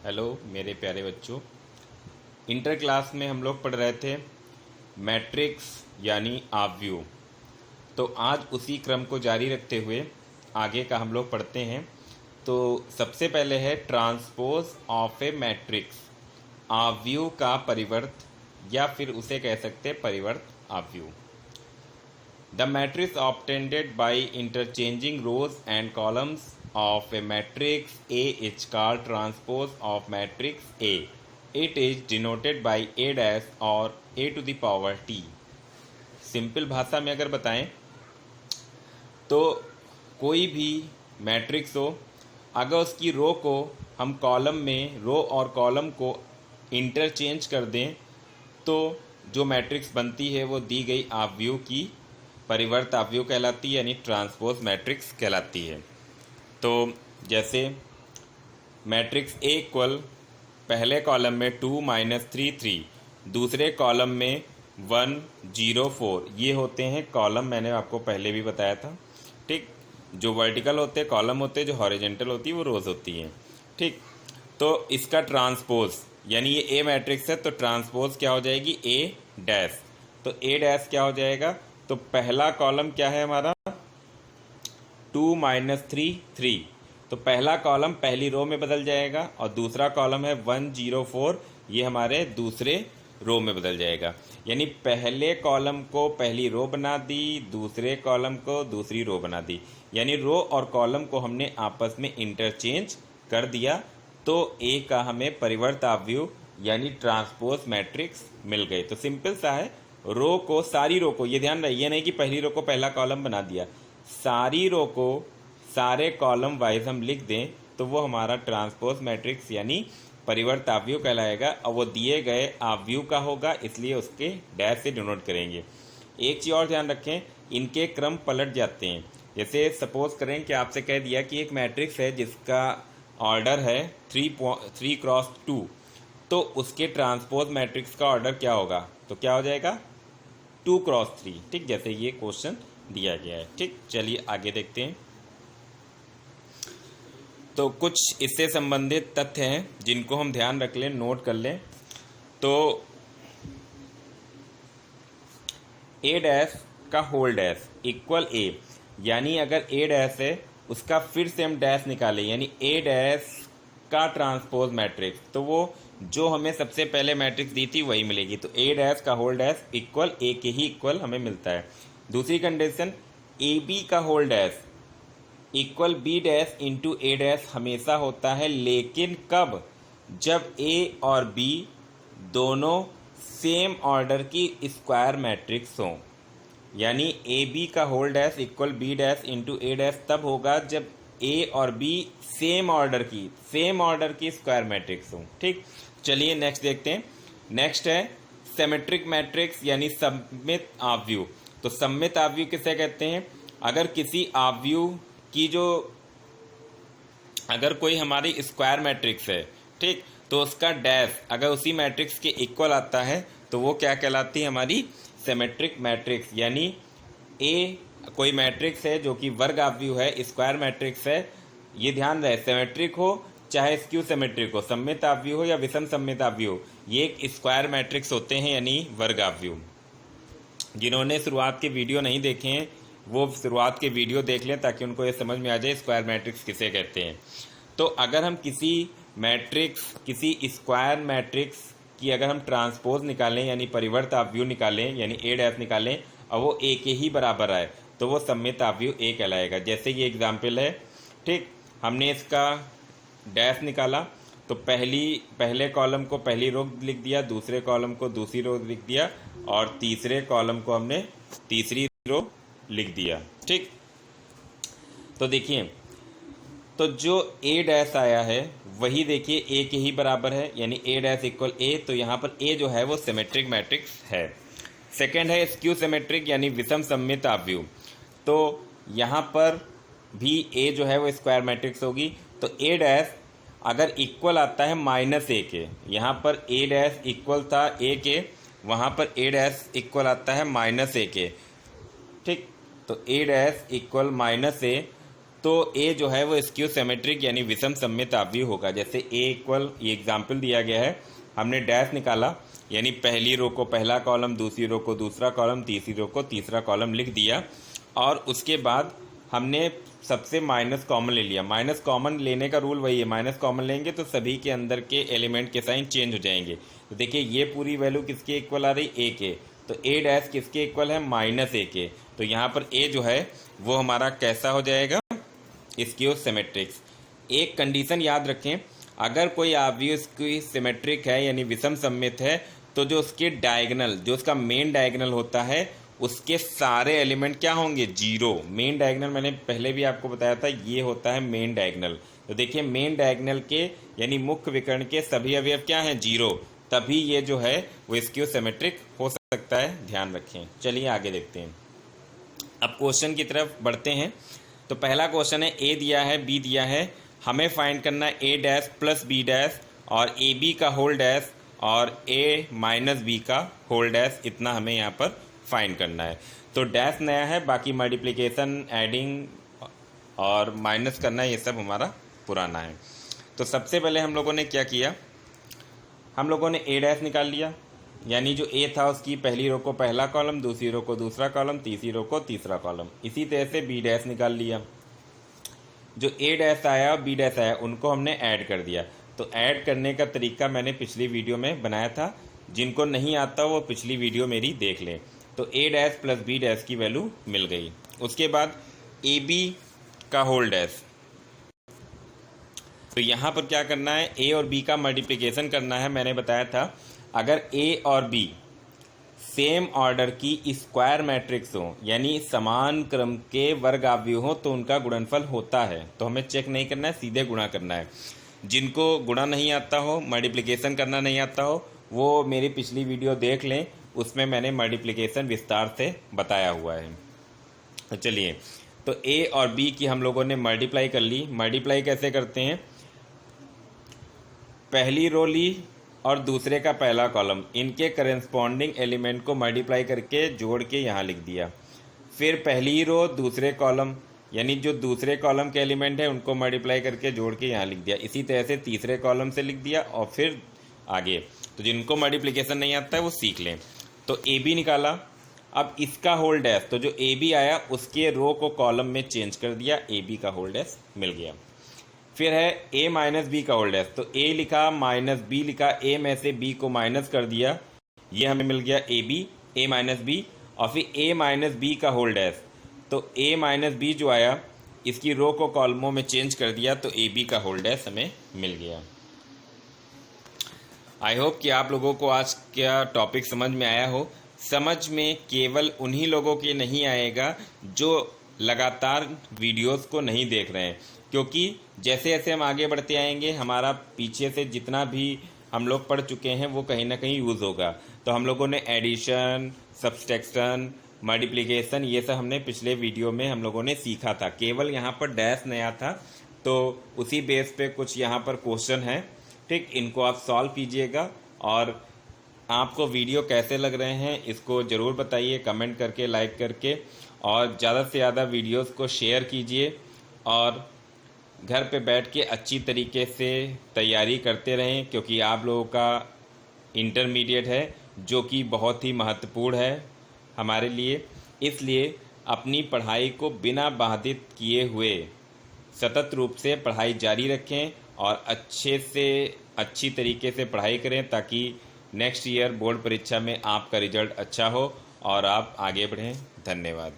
Hello मेरे प्यारे बच्चों। इंटर क्लास में हम लोग पढ़ रहे थे मैट्रिक्स यानी आव्यूह। तो आज उसी क्रम को जारी रखते हुए आगे का हम लोग पढ़ते हैं। तो सबसे पहले है ट्रांसपोज ऑफ ए मैट्रिक्स, आव्यूह का परिवर्त या फिर उसे कह सकते हैं परिवर्त आव्यूह। The matrix obtained by interchanging rows and columns of a matrix A is called transpose of matrix A. It is denoted by A dash or A to the power T. Simple भाषा में अगर बताएं तो कोई भी matrix हो, अगर उसकी रो को हम कॉलम में रो और कॉलम को इंटरचेंज कर दें तो जो मैट्रिक्स बनती है वो दी गई आव्यूह की परिवर्त आव्यूह कहलाती है, यानी ट्रांसपोज मैट्रिक्स कहलाती है। तो जैसे मैट्रिक्स ए इक्वल पहले कॉलम में 2 - 3 3, दूसरे कॉलम में 1 0 4, ये होते हैं कॉलम। मैंने आपको पहले भी बताया था, ठीक। जो वर्टिकल होते हैं कॉलम होते हैं, जो हॉरिजेंटल होती है वो रोज होती हैं, ठीक। तो इसका ट्रांसपोज यानी ये ए मैट्रिक्स है तो ट्रांसपोज क्या हो जाएगी, ए डैश। तो ए डैश क्या हो जाएगा, तो पहला कॉलम क्या है हमारा 2 - 3 3, तो पहला कॉलम पहली रो में बदल जाएगा और दूसरा कॉलम है 1 0 4, ये हमारे दूसरे रो में बदल जाएगा। यानी पहले कॉलम को पहली रो बना दी, दूसरे कॉलम को दूसरी रो बना दी, यानी रो और कॉलम को हमने आपस में इंटरचेंज कर दिया। तो ए का हमें परिवर्त आव्यूह यानी ट्रांसपोज मैट्रिक्स मिल गई। तो सिंपल सा है, रो को सारी रो को, ये ध्यान रहे, ये नहीं कि पहली रो को पहला कॉलम बना दिया, सारी रो को सारे कॉलम वाइज हम लिख दें तो वो हमारा ट्रांसपोज मैट्रिक्स यानी परिवर्त आव्यूह कहलाएगा। और वो दिए गए आव्यूह का होगा, इसलिए उसके डैश से डिनोट करेंगे। एक चीज़ और ध्यान रखें, इनके क्रम पलट जाते हैं। जैसे सपोज करें कि आपसे कह दिया कि एक मैट्रिक्स है जिसका ऑर्डर है 3×2, तो उसके ट्रांसपोज मैट्रिक्स का ऑर्डर क्या होगा, तो क्या हो जाएगा 2×3, ठीक, जैसे ये क्वेश्चन दिया गया है, ठीक। चलिए आगे देखते हैं। तो कुछ इससे संबंधित तथ्य हैं जिनको हम ध्यान रख लें, नोट कर लें। तो ए डैश का होल डैश इक्वल ए, यानी अगर ए डैश है उसका फिर से हम डैश निकालें, यानी ए डैश का ट्रांसपोज मैट्रिक्स, तो वो जो हमें सबसे पहले मैट्रिक्स दी थी वही मिलेगी। तो ए डैश का होल डैश इक्वल ए के ही इक्वल हमें मिलता है। दूसरी कंडीशन, ए बी का whole dash equal B dash into A dash हमेशा होता है, लेकिन कब, जब ए और बी दोनों सेम ऑर्डर की स्क्वायर मैट्रिक्स हों। यानी ए बी का whole dash equal B dash into A dash तब होगा जब ए और बी सेम ऑर्डर की स्क्वायर मैट्रिक्स हों, ठीक। चलिए नेक्स्ट देखते हैं। नेक्स्ट है सिमेट्रिक मैट्रिक्स यानी सममित आव्यूह। तो सममित आव्यूह किसे कहते हैं, अगर किसी आव्यूह की अगर कोई हमारी स्क्वायर मैट्रिक्स है, ठीक, तो उसका डैश अगर उसी मैट्रिक्स के इक्वल आता है तो वो क्या कहलाती है, हमारी सिमेट्रिक मैट्रिक्स। यानी ए कोई मैट्रिक्स है जो कि वर्ग आव्यूह है, स्क्वायर मैट्रिक्स है, ये ध्यान रहे, सिमेट्रिक हो चाहे स्क्यू सिमेट्रिक हो, सममित आव्यूह हो या विषम सममित आव्यूह हो, ये एक स्क्वायर मैट्रिक्स होते हैं यानी वर्ग आव्यूह। जिन्होंने शुरुआत के वीडियो नहीं देखे हैं वो शुरुआत के वीडियो देख लें ताकि उनको ये समझ में आ जाए स्क्वायर मैट्रिक्स किसे कहते हैं। तो अगर हम किसी स्क्वायर मैट्रिक्स की अगर हम ट्रांसपोज निकालें यानी परिवर्त आव्यूह निकालें यानी ए डैश निकालें और वो ए के ही बराबर आए तो वो सममित आव्यूह ए कहलाएगा। जैसे ये एग्जाम्पल है, ठीक, हमने इसका डैश निकाला तो पहले कॉलम को पहली रो लिख दिया, दूसरे कॉलम को दूसरी रो लिख दिया और तीसरे कॉलम को हमने तीसरी रो लिख दिया, ठीक। तो देखिए, तो जो ए डैश आया है वही देखिए ए के ही बराबर है, यानी ए डैश इक्वल ए, तो यहाँ पर ए जो है वो सिमेट्रिक मैट्रिक्स है। सेकंड है स्क्यू सिमेट्रिक यानी विषम सममित आव्यूह। तो यहाँ पर भी ए जो है वो स्क्वायर मैट्रिक्स होगी। तो ए डैश अगर इक्वल आता है -a के, यहाँ पर ए डैश इक्वल था ए के, वहाँ पर ए डैश इक्वल आता है -a के, ठीक। तो ए डैश इक्वल -a, तो ए जो है वो स्क्यू सिमेट्रिक यानी विषम सममित आव्यूह होगा। जैसे ए इक्वल, ये एग्जाम्पल दिया गया है, हमने डैश निकाला यानी पहली रो को पहला कॉलम, दूसरी रो को दूसरा कॉलम, तीसरी रो को तीसरा कॉलम लिख दिया और उसके बाद हमने सबसे माइनस कॉमन ले लिया। माइनस कॉमन लेने का रूल वही है, माइनस कॉमन लेंगे तो सभी के अंदर के एलिमेंट के साइन चेंज हो जाएंगे। तो देखिए ये पूरी वैल्यू किसके इक्वल आ रही, ए के, तो ए डैश किसके इक्वल है, माइनस ए के। तो यहाँ पर ए जो है वो हमारा कैसा हो जाएगा, स्क्यू सिमेट्रिक्स। एक कंडीशन याद रखें, अगर कोई आव्यूह स्क्यू सिमेट्रिक है यानी विषम सममित है तो जो उसके डायगोनल, जो उसका मेन डायगोनल होता है उसके सारे एलिमेंट क्या होंगे, जीरो। मेन डायगोनल मैंने पहले भी आपको बताया था, ये होता है मेन डायगोनल। तो देखिए मेन डायगोनल के यानी मुख्य विकर्ण के सभी अवयव क्या हैं, जीरो, तभी ये जो है वो स्क्यू सिमेट्रिक हो सकता है, ध्यान रखें। चलिए आगे देखते हैं, अब क्वेश्चन की तरफ बढ़ते हैं। तो पहला क्वेश्चन है, ए दिया है, बी दिया है, हमें फाइंड करना है ए डैश प्लस बी डैश और ए बी का होल डैश और ए माइनस बी का होल डैश, इतना हमें यहाँ पर फाइंड करना है। तो डैश नया है, बाकी मल्टीप्लिकेशन, एडिंग और माइनस करना है, ये सब हमारा पुराना है। तो सबसे पहले हम लोगों ने क्या किया, हम लोगों ने ए डैश निकाल लिया, यानी जो ए था उसकी पहली रो को पहला कॉलम, दूसरी रो को दूसरा कॉलम, तीसरी रो को तीसरा कॉलम। इसी तरह से बी डैश निकाल लिया, जो ए डैश आया और बी डैश आया उनको हमने ऐड कर दिया। तो ऐड करने का तरीका मैंने पिछली वीडियो में बनाया था, जिनको नहीं आता वो पिछली वीडियो मेरी देख लें। तो A dash plus B dash की वैल्यू मिल गई। उसके बाद ए बी का होल डैश, तो यहाँ पर क्या करना है, ए और बी का मल्टीप्लिकेशन करना है। मैंने बताया था अगर ए और बी सेम ऑर्डर की स्क्वायर मैट्रिक्स हो यानी समान क्रम के वर्ग आव्यूह हो तो उनका गुणनफल होता है। तो हमें चेक नहीं करना है, सीधे गुणा करना है। जिनको गुणा नहीं आता हो, मल्टीप्लिकेशन करना नहीं आता हो, वो मेरी पिछली वीडियो देख लें, उसमें मैंने मल्टीप्लिकेशन विस्तार से बताया हुआ है। तो चलिए, तो ए और बी की हम लोगों ने मल्टीप्लाई कर ली। मल्टीप्लाई कैसे करते हैं, पहली रो ली और दूसरे का पहला कॉलम, इनके करेस्पॉन्डिंग एलिमेंट को मल्टीप्लाई करके जोड़ के यहाँ लिख दिया। फिर पहली रो दूसरे कॉलम, यानी जो दूसरे कॉलम के एलिमेंट है उनको मल्टीप्लाई करके जोड़ के यहाँ लिख दिया। इसी तरह से तीसरे कॉलम से लिख दिया और फिर आगे। तो जिनको मल्टीप्लिकेशन नहीं आता है वो सीख लें। तो ए बी निकाला, अब इसका होल डैश, तो जो ए बी आया उसके रो को कॉलम में चेंज कर दिया, ए बी का होल डैश मिल गया। फिर है ए माइनस बी का होल डैश, तो ए लिखा माइनस बी लिखा, ए में से बी को माइनस कर दिया, ये हमें मिल गया A B, A minus B. और फिर ए माइनस बी का होल डैश, तो ए माइनस बी जो आया इसकी रो को कॉलमों में चेंज कर दिया, तो ए बी का होल डैश हमें मिल गया। आई होप कि आप लोगों को आज का टॉपिक समझ में आया हो। समझ में केवल उन्हीं लोगों के नहीं आएगा जो लगातार वीडियोस को नहीं देख रहे हैं, क्योंकि जैसे जैसे हम आगे बढ़ते आएंगे हमारा पीछे से जितना भी हम लोग पढ़ चुके हैं वो कहीं ना कहीं यूज़ होगा। तो हम लोगों ने एडिशन, सब्सट्रैक्शन, मल्टीप्लिकेशन, ये सब हमने पिछले वीडियो में हम लोगों ने सीखा था। केवल यहाँ पर डैश नया था, तो उसी बेस पे कुछ यहाँ पर क्वेश्चन है, ठीक, इनको आप सॉल्व कीजिएगा। और आपको वीडियो कैसे लग रहे हैं इसको ज़रूर बताइए कमेंट करके, लाइक करके, और ज़्यादा से ज़्यादा वीडियोस को शेयर कीजिए और घर पे बैठ के अच्छी तरीके से तैयारी करते रहें, क्योंकि आप लोगों का इंटरमीडिएट है जो कि बहुत ही महत्वपूर्ण है हमारे लिए। इसलिए अपनी पढ़ाई को बिना बाधित किए हुए सतत रूप से पढ़ाई जारी रखें और अच्छे से अच्छी तरीके से पढ़ाई करें, ताकि नेक्स्ट ईयर बोर्ड परीक्षा में आपका रिजल्ट अच्छा हो और आप आगे बढ़ें। धन्यवाद।